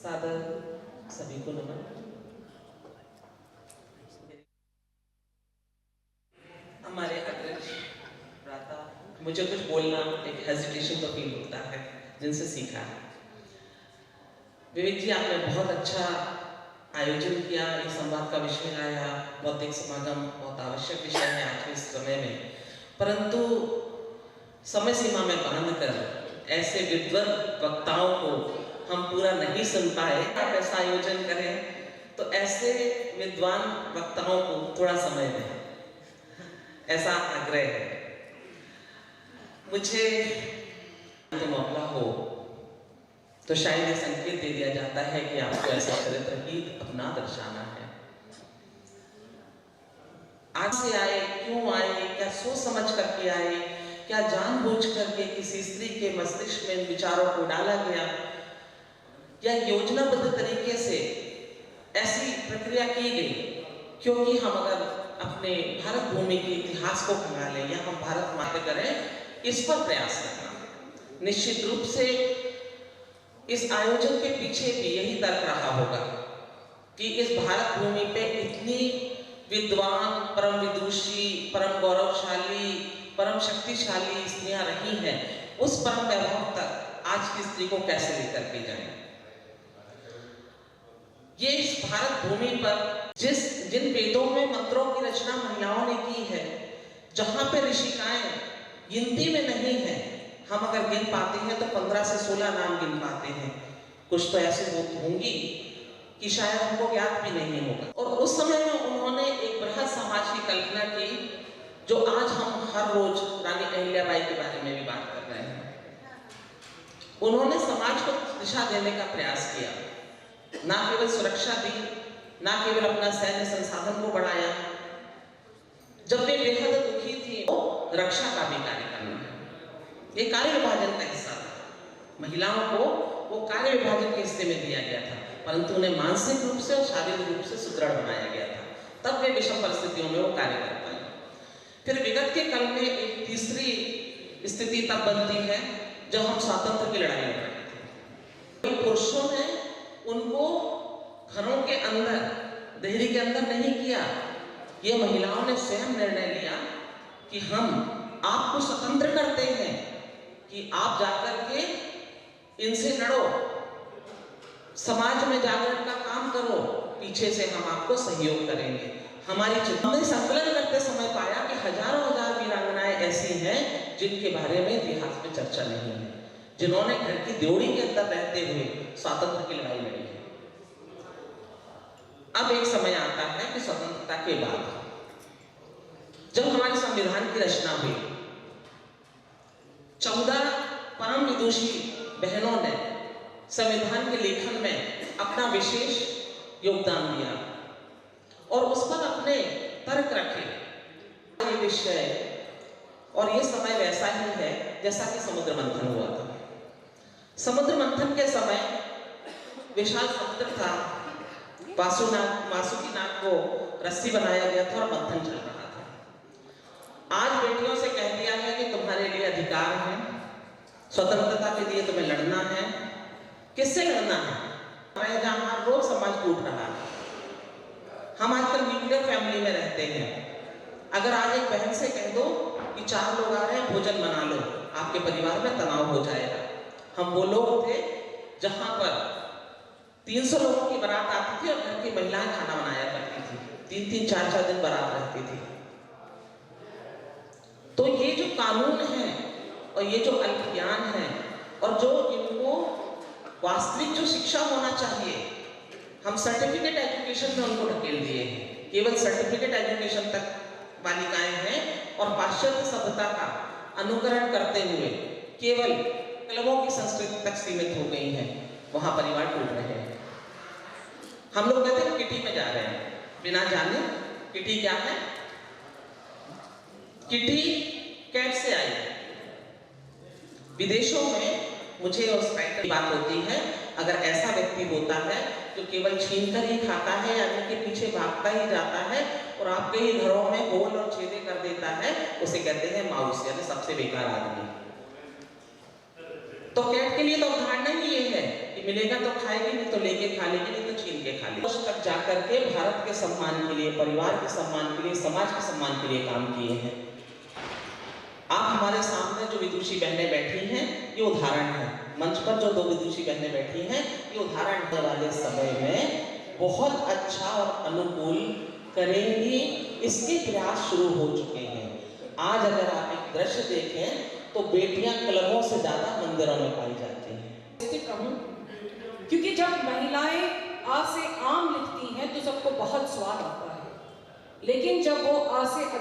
सादर सभी को नमन। हमारे अध्यक्ष भ्राता, मुझे कुछ बोलना एक हेजिटेशन तो फील होता है जिनसे सीखा है। विवेक जी, आपने बहुत अच्छा आयोजन किया, एक संवाद का विषय लाया, बौद्धिक समागम बहुत आवश्यक विषय है आज के इस समय में, परंतु समय सीमा में बांधकर ऐसे विद्वत वक्ताओं को हम पूरा नहीं सुन पाए। आप ऐसा आयोजन करें तो ऐसे विद्वान वक्ताओं को थोड़ा समय दें, ऐसा आग्रह है। मुझे तो मौका हो तो शायद ये संकेत दे दिया जाता है कि आपको ऐसा चरित्र गीत अपना दर्शाना है। आज से आए, क्यों आए, क्या सोच समझ करके आए, क्या जानबूझ करके किसी स्त्री के मस्तिष्क में विचारों को डाला गया, या योजनाबद्ध तरीके से ऐसी प्रक्रिया की गई? क्योंकि हम अगर अपने भारत भूमि के इतिहास को खंगालें या हम भारत माता करें, इस पर प्रयास करना निश्चित रूप से इस आयोजन के पीछे भी यही तर्क रहा होगा कि इस भारत भूमि पे इतनी विद्वान, परम विदुषी, परम गौरवशाली, परम शक्तिशाली स्त्रियां रही हैं, उस परम वैभव तक आज की स्त्री को कैसे लेकर के जाएं? ये इस भारत भूमि पर जिन वेदों में मंत्रों की रचना महिलाओं ने की है, जहां पे ऋषिकाएं गिनती में नहीं है, हम अगर गिन पाते हैं तो 15 से 16 नाम गिन पाते हैं। कुछ तो ऐसे होंगी कि शायद हमको ज्ञात भी नहीं होगा। और उस समय में उन्होंने एक बृहद समाज की कल्पना की, जो आज हम हर रोज रानी अहिल्याबाई के बारे में भी बात कर रहे हैं। उन्होंने समाज को दिशा देने का प्रयास किया, ना केवल सुरक्षा दी, ना केवल अपना सैन्य संसाधन को बढ़ाया। जब वे बेहद दुखी थी, तो रक्षा का भी कार्य करना है, ये कार्य विभाजन का हिस्सा था। महिलाओं को वो कार्य विभाजन के हिस्से में दिया गया था, परंतु उन्हें मानसिक रूप से और शारीरिक रूप से सुदृढ़ बनाया गया था, तब वे विषम परिस्थितियों में वो कार्य कर पाए। फिर विगत के काल में एक तीसरी स्थिति तब बनती है जब हम स्वातंत्र की लड़ाई लड़ रहे थे। पुरुषों ने उनको घरों के अंदर, देहरी के अंदर नहीं किया, ये महिलाओं ने स्वयं निर्णय लिया कि हम आपको स्वतंत्र करते हैं, कि आप जाकर के इनसे लड़ो, समाज में जागरण का काम करो, पीछे से हम आपको सहयोग करेंगे। हमारी हमने संकलन करते समय पाया कि हजारों हजार वीरांगनाएं ऐसी हैं जिनके बारे में इतिहास में चर्चा नहीं है, जिन्होंने घर की ड्योढ़ी के अंदर रहते हुए स्वातंत्र की लड़ाई लड़ी है। अब एक समय आता है कि स्वतंत्रता के बाद जब हमारे संविधान की रचना हुई, 14 परम विदुषी बहनों ने संविधान के लेखन में अपना विशेष योगदान दिया और उस पर अपने तर्क रखे। ये विषय और ये समय वैसा ही है जैसा कि समुद्र मंथन हुआ था। समुद्र मंथन के समय विशाल समुद्र था, वासुकीनाग को रस्सी बनाया गया था और मंथन चल रहा था। आज बेटियों से कह दिया है कि तुम्हारे लिए अधिकार है, स्वतंत्रता के लिए तुम्हें लड़ना है। किससे लड़ना है? जहां रोज समाज टूट रहा है। हम आजकल न्यूक्लियर फैमिली में रहते हैं। अगर आज एक बहन से कह दो कि 4 लोग आ रहे हैं, भोजन बना लो, आपके परिवार में तनाव हो जाएगा। हम वो लोग थे जहां पर 300 लोगों की बारात आती थी और घर की महिलाएं खाना बनाया करती थी, 3-3, 4-4 दिन बारात रहती थी। तो ये जो कानून है और ये जो अल्प ज्ञान है और जो इनको वास्तविक जो शिक्षा होना चाहिए, हम सर्टिफिकेट एजुकेशन में उनको ढकेल दिए हैं। केवल सर्टिफिकेट एजुकेशन तक बालिकाएं हैं और पाश्चात्य सभ्यता का अनुकरण करते हुए केवल क्लबों की संस्कृति तक सीमित हो गई हैं। वहां परिवार टूट रहे हैं। हम लोग कहते हैं किटी में जा रहे हैं, बिना जाने किटी क्या है? किटी कैट से आई है। विदेशों में मुझे उस टाइटल की बात होती है, अगर ऐसा व्यक्ति होता है जो केवल छीनकर ही खाता है, यानी कि पीछे भागता ही जाता है और आपके ही घरों में गोल और छेदे कर देता है, उसे कहते हैं माउस, यानी सबसे बेकार आदमी। तो कैट के लिए तो अवधारणा ही ये है कि मिलेगा तो खाएगी, नहीं तो लेके खा लेगी, नहीं तो छीन के खा लेगी। उस तक जाकर के भारत के सम्मान के लिए, परिवार के सम्मान के लिए, समाज के सम्मान के लिए काम किए हैं। आप हमारे सामने जो विदुषी बहनें बैठी हैं, ये उदाहरण है। मंच पर जो 2 विदुषी बहनें बैठी हैं, ये उदाहरण है। वाले समय में बहुत अच्छा और अनुकूल करेंगी, इसके प्रयास शुरू हो चुके हैं। आज अगर आप एक दृश्य देखें तो बेटियां क्लबों से ज्यादा मंदिरों में पाई जाती हैं। क्योंकि जब महिलाएं आ से आम लिखती हैं तो सबको बहुत स्वाद आता है, लेकिन जब वो आ से अधिक